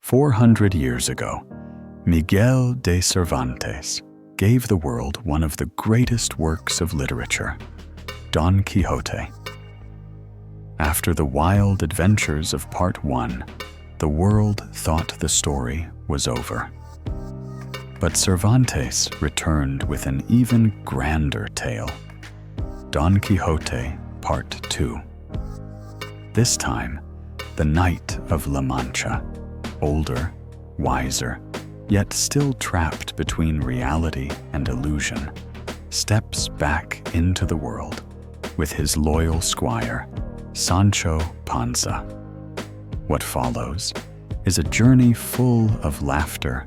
400 years ago, Miguel de Cervantes gave the world one of the greatest works of literature, Don Quixote. After the wild adventures of Part One, the world thought the story was over. But Cervantes returned with an even grander tale, Don Quixote Part Two. This time, the Knight of La Mancha, older, wiser, yet still trapped between reality and illusion, steps back into the world with his loyal squire, Sancho Panza. What follows is a journey full of laughter,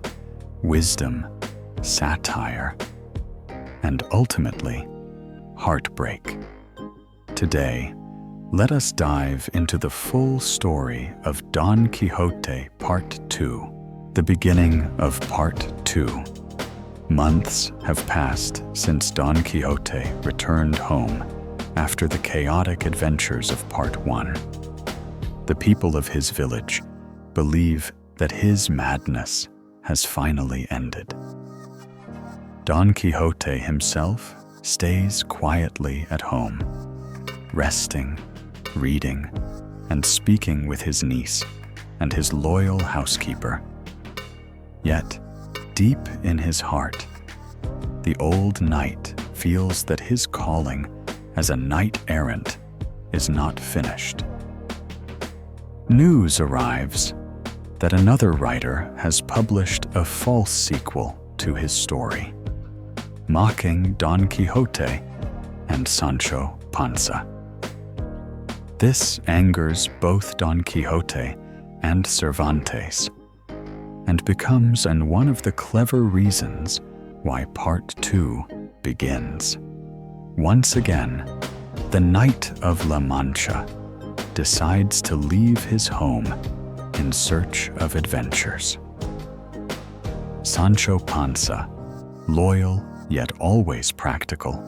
wisdom, satire, and ultimately, heartbreak. Today, let us dive into the full story of Don Quixote Part Two, the beginning of Part Two. Months have passed since Don Quixote returned home after the chaotic adventures of Part One. The people of his village believe that his madness has finally ended. Don Quixote himself stays quietly at home, resting, reading, and speaking with his niece and his loyal housekeeper. Yet, deep in his heart, the old knight feels that his calling as a knight-errant is not finished. News arrives that another writer has published a false sequel to his story, mocking Don Quixote and Sancho Panza. This angers both Don Quixote and Cervantes, and becomes one of the clever reasons why Part Two begins. Once again, the Knight of La Mancha decides to leave his home in search of adventures. Sancho Panza, loyal yet always practical,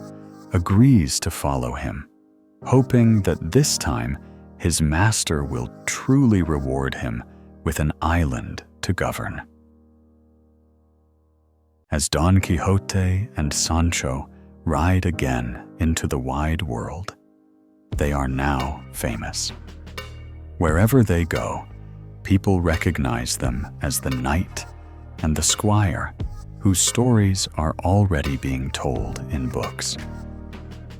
agrees to follow him, hoping that this time his master will truly reward him with an island to govern. As Don Quixote and Sancho ride again into the wide world, they are now famous. Wherever they go, people recognize them as the knight and the squire, whose stories are already being told in books.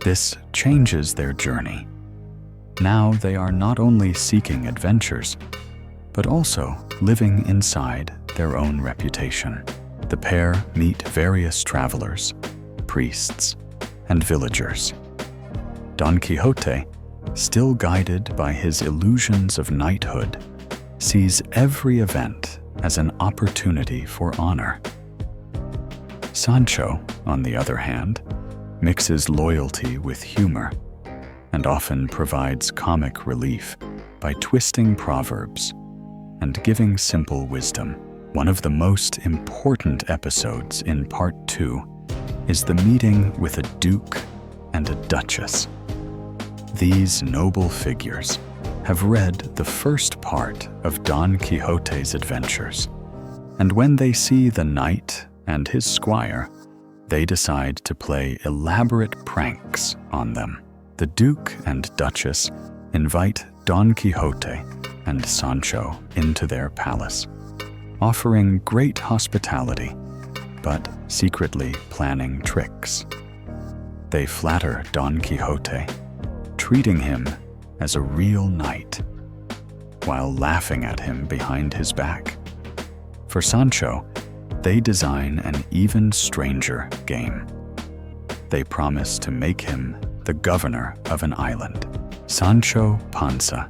This changes their journey. Now they are not only seeking adventures, but also living inside their own reputation. The pair meet various travelers, priests, and villagers. Don Quixote, still guided by his illusions of knighthood, sees every event as an opportunity for honor. Sancho, on the other hand, mixes loyalty with humor and often provides comic relief by twisting proverbs and giving simple wisdom. One of the most important episodes in Part Two is the meeting with a Duke and a Duchess. These noble figures have read the first part of Don Quixote's adventures, and when they see the knight and his squire, they decide to play elaborate pranks on them. The Duke and Duchess invite Don Quixote and Sancho into their palace, offering great hospitality, but secretly planning tricks. They flatter Don Quixote, treating him as a real knight, while laughing at him behind his back. For Sancho, they design an even stranger game. They promise to make him the governor of an island. Sancho Panza,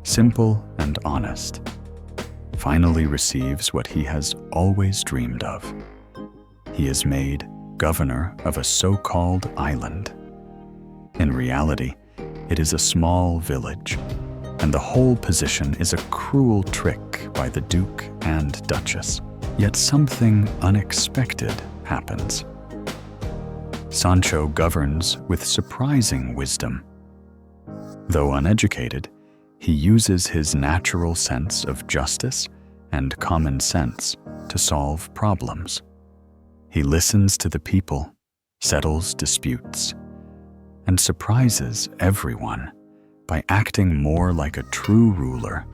simple and honest, finally receives what he has always dreamed of. He is made governor of a so-called island. In reality, it is a small village, and the whole position is a cruel trick by the Duke and Duchess. Yet something unexpected happens. Sancho governs with surprising wisdom. Though uneducated, he uses his natural sense of justice and common sense to solve problems. He listens to the people, settles disputes, and surprises everyone by acting more like a true ruler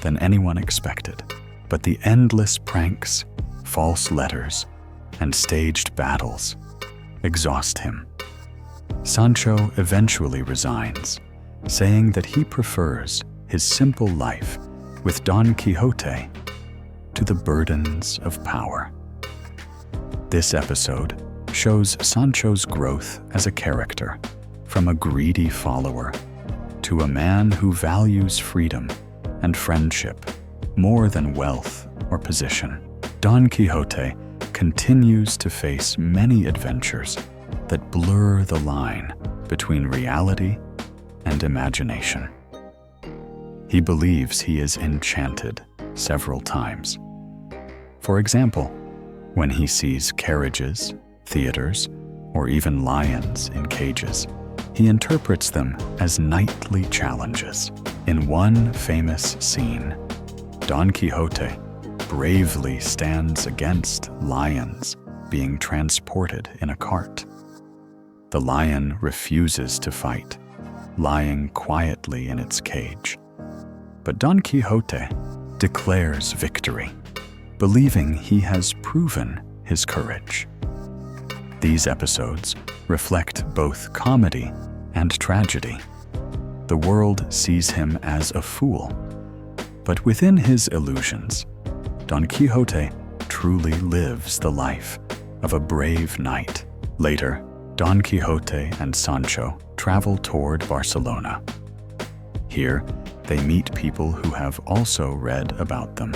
than anyone expected. But the endless pranks, false letters, and staged battles exhaust him. Sancho eventually resigns, saying that he prefers his simple life with Don Quixote to the burdens of power. This episode shows Sancho's growth as a character, from a greedy follower to a man who values freedom and friendship more than wealth or position. Don Quixote continues to face many adventures that blur the line between reality and imagination. He believes he is enchanted several times. For example, when he sees carriages, theaters, or even lions in cages, he interprets them as knightly challenges. In one famous scene, Don Quixote bravely stands against lions being transported in a cart. The lion refuses to fight, lying quietly in its cage. But Don Quixote declares victory, believing he has proven his courage. These episodes reflect both comedy and tragedy. The world sees him as a fool, but within his illusions, Don Quixote truly lives the life of a brave knight. Later, Don Quixote and Sancho travel toward Barcelona. Here, they meet people who have also read about them.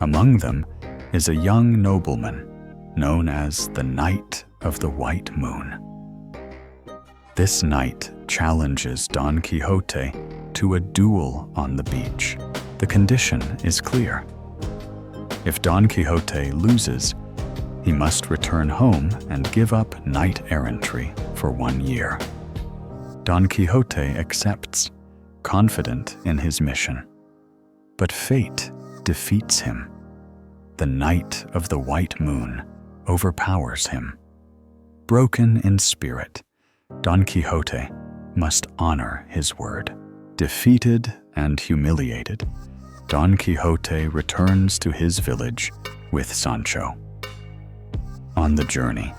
Among them is a young nobleman known as the Knight of the White Moon. This knight challenges Don Quixote to a duel on the beach. The condition is clear. If Don Quixote loses, he must return home and give up knight-errantry for 1 year. Don Quixote accepts, confident in his mission. But fate defeats him. The Knight of the White Moon overpowers him. Broken in spirit, Don Quixote must honor his word. Defeated and humiliated, Don Quixote returns to his village with Sancho. On the journey,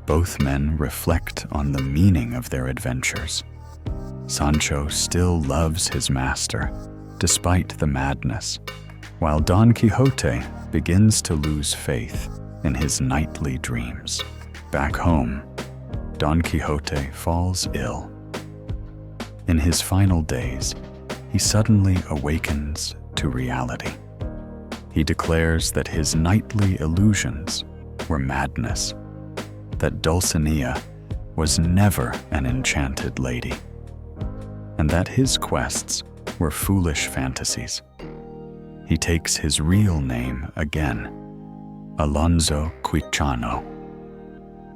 both men reflect on the meaning of their adventures. Sancho still loves his master, despite the madness, while Don Quixote begins to lose faith in his knightly dreams. Back home, Don Quixote falls ill. In his final days, he suddenly awakens to reality. He declares that his knightly illusions were madness, that Dulcinea was never an enchanted lady, and that his quests were foolish fantasies. He takes his real name again, Alonso Quixano,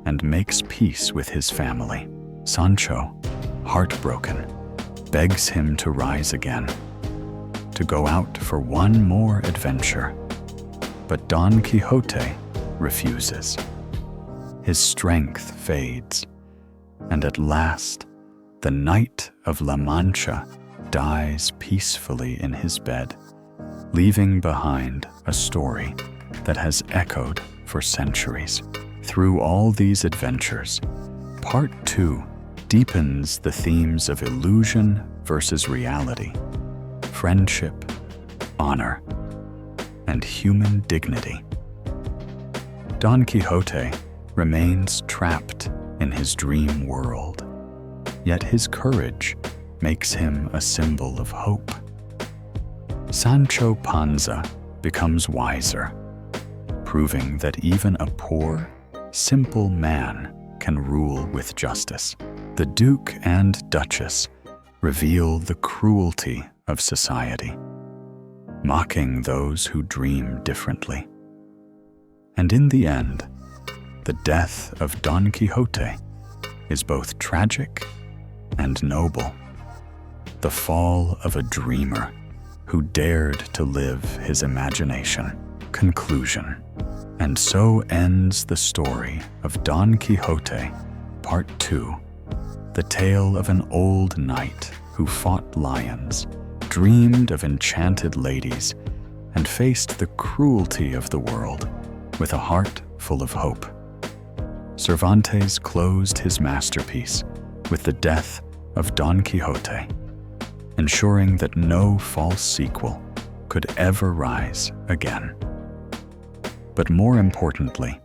and makes peace with his family. Sancho, heartbroken, begs him to rise again, to go out for one more adventure. But Don Quixote refuses. His strength fades, and at last, the Knight of La Mancha dies peacefully in his bed, leaving behind a story that has echoed for centuries. Through all these adventures, Part 2 deepens the themes of illusion versus reality, friendship, honor, and human dignity. Don Quixote remains trapped in his dream world, yet his courage makes him a symbol of hope. Sancho Panza becomes wiser, proving that even a poor, simple man can rule with justice. The Duke and Duchess reveal the cruelty of society, mocking those who dream differently. And in the end, the death of Don Quixote is both tragic and noble. The fall of a dreamer who dared to live his imagination. Conclusion. And so ends the story of Don Quixote Part Two, the tale of an old knight who fought lions, dreamed of enchanted ladies, and faced the cruelty of the world with a heart full of hope. Cervantes closed his masterpiece with the death of Don Quixote, ensuring that no false sequel could ever rise again. But more importantly,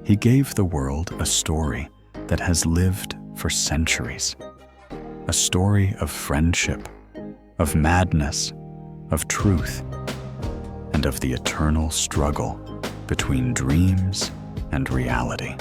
he gave the world a story that has lived for centuries, a story of friendship, of madness, of truth, and of the eternal struggle between dreams and reality.